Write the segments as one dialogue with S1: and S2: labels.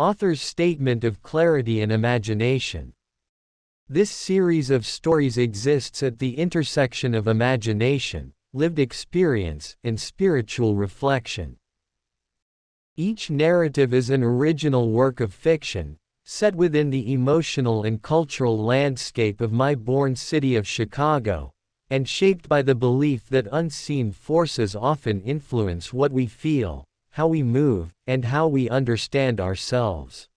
S1: Author's statement of clarity and imagination. This series of stories exists at the intersection of imagination, lived experience, and spiritual reflection. Each narrative is an original work of fiction, set within the emotional and cultural landscape of my born city of Chicago, and shaped by the belief that unseen forces often influence what we feel, how we move, and how we understand ourselves.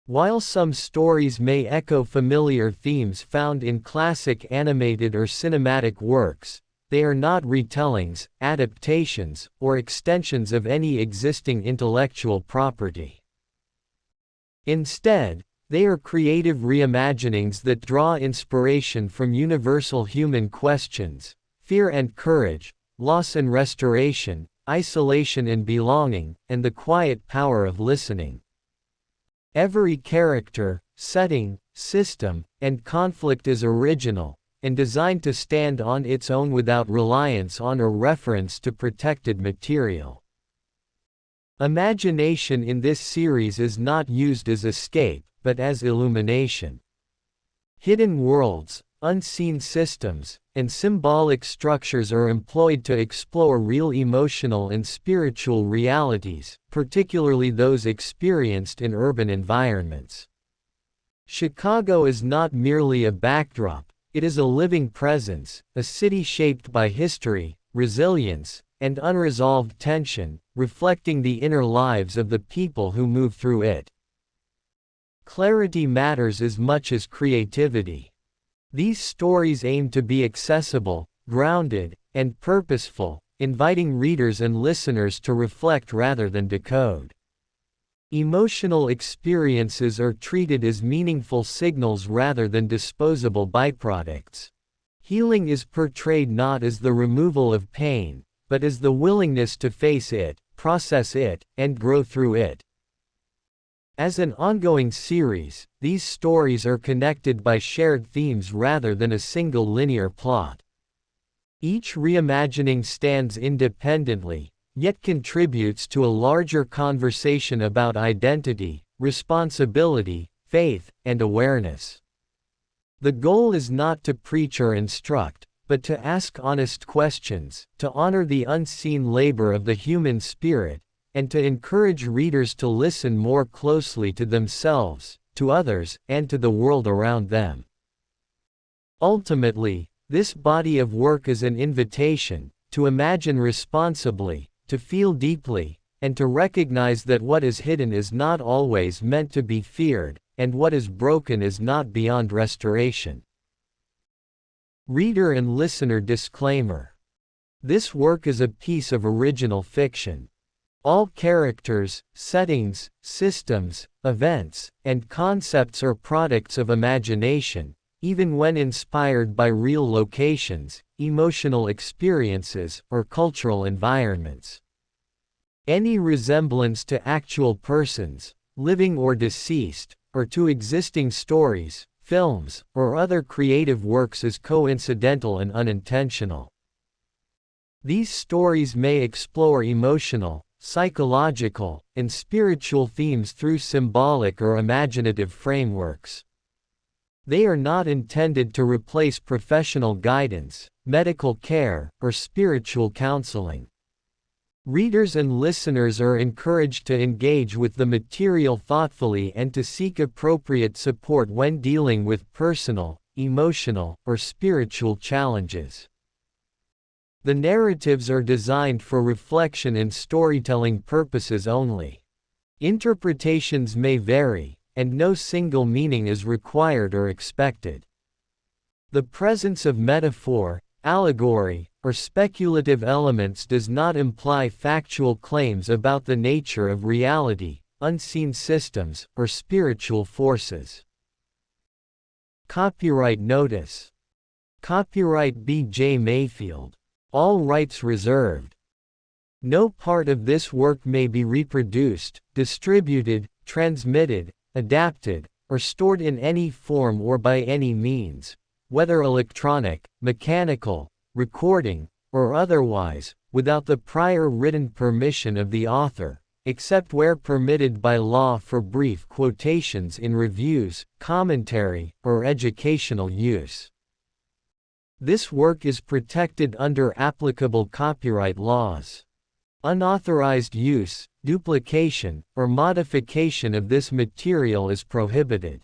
S1: While some stories may echo familiar themes found in classic animated or cinematic works, they are not retellings, adaptations, or extensions of any existing intellectual property. Instead, they are creative reimaginings that draw inspiration from universal human questions: fear and courage, loss and restoration, isolation and belonging, and the quiet power of listening. Every character, setting, system, and conflict is original, and designed to stand on its own without reliance on or reference to protected material. Imagination in this series is not used as escape, but as illumination. Hidden worlds, unseen systems, and symbolic structures are employed to explore real emotional and spiritual realities, particularly those experienced in urban environments. Chicago is not merely a backdrop, it is a living presence, a city shaped by history, resilience, and unresolved tension, reflecting the inner lives of the people who move through it. Clarity matters as much as creativity. These stories aim to be accessible, grounded, and purposeful, inviting readers and listeners to reflect rather than decode. Emotional experiences are treated as meaningful signals rather than disposable byproducts. Healing is portrayed not as the removal of pain, but as the willingness to face it, process it, and grow through it. As an ongoing series, these stories are connected by shared themes rather than a single linear plot. Each reimagining stands independently, yet contributes to a larger conversation about identity, responsibility, faith, and awareness. The goal is not to preach or instruct, but to ask honest questions, to honor the unseen labor of the human spirit, and to encourage readers to listen more closely to themselves, to others, and to the world around them. Ultimately, this body of work is an invitation to imagine responsibly, to feel deeply, and to recognize that what is hidden is not always meant to be feared, and what is broken is not beyond restoration. Reader and listener disclaimer. This work is a piece of original fiction. All characters, settings, systems, events, and concepts are products of imagination, even when inspired by real locations, emotional experiences, or cultural environments. Any resemblance to actual persons, living or deceased, or to existing stories, films, or other creative works is coincidental and unintentional. These stories may explore emotional, psychological, and spiritual themes through symbolic or imaginative frameworks. They are not intended to replace professional guidance, medical care, or spiritual counseling. Readers and listeners are encouraged to engage with the material thoughtfully and to seek appropriate support when dealing with personal, emotional, or spiritual challenges. The narratives are designed for reflection and storytelling purposes only. Interpretations may vary, and no single meaning is required or expected. The presence of metaphor, allegory, or speculative elements does not imply factual claims about the nature of reality, unseen systems, or spiritual forces. Copyright notice. Copyright BJ Mayfield. All rights reserved. No part of this work may be reproduced, distributed, transmitted, adapted, or stored in any form or by any means, whether electronic, mechanical, recording, or otherwise, without the prior written permission of the author, except where permitted by law for brief quotations in reviews, commentary, or educational use. This work is protected under applicable copyright laws. Unauthorized use, duplication, or modification of this material is prohibited.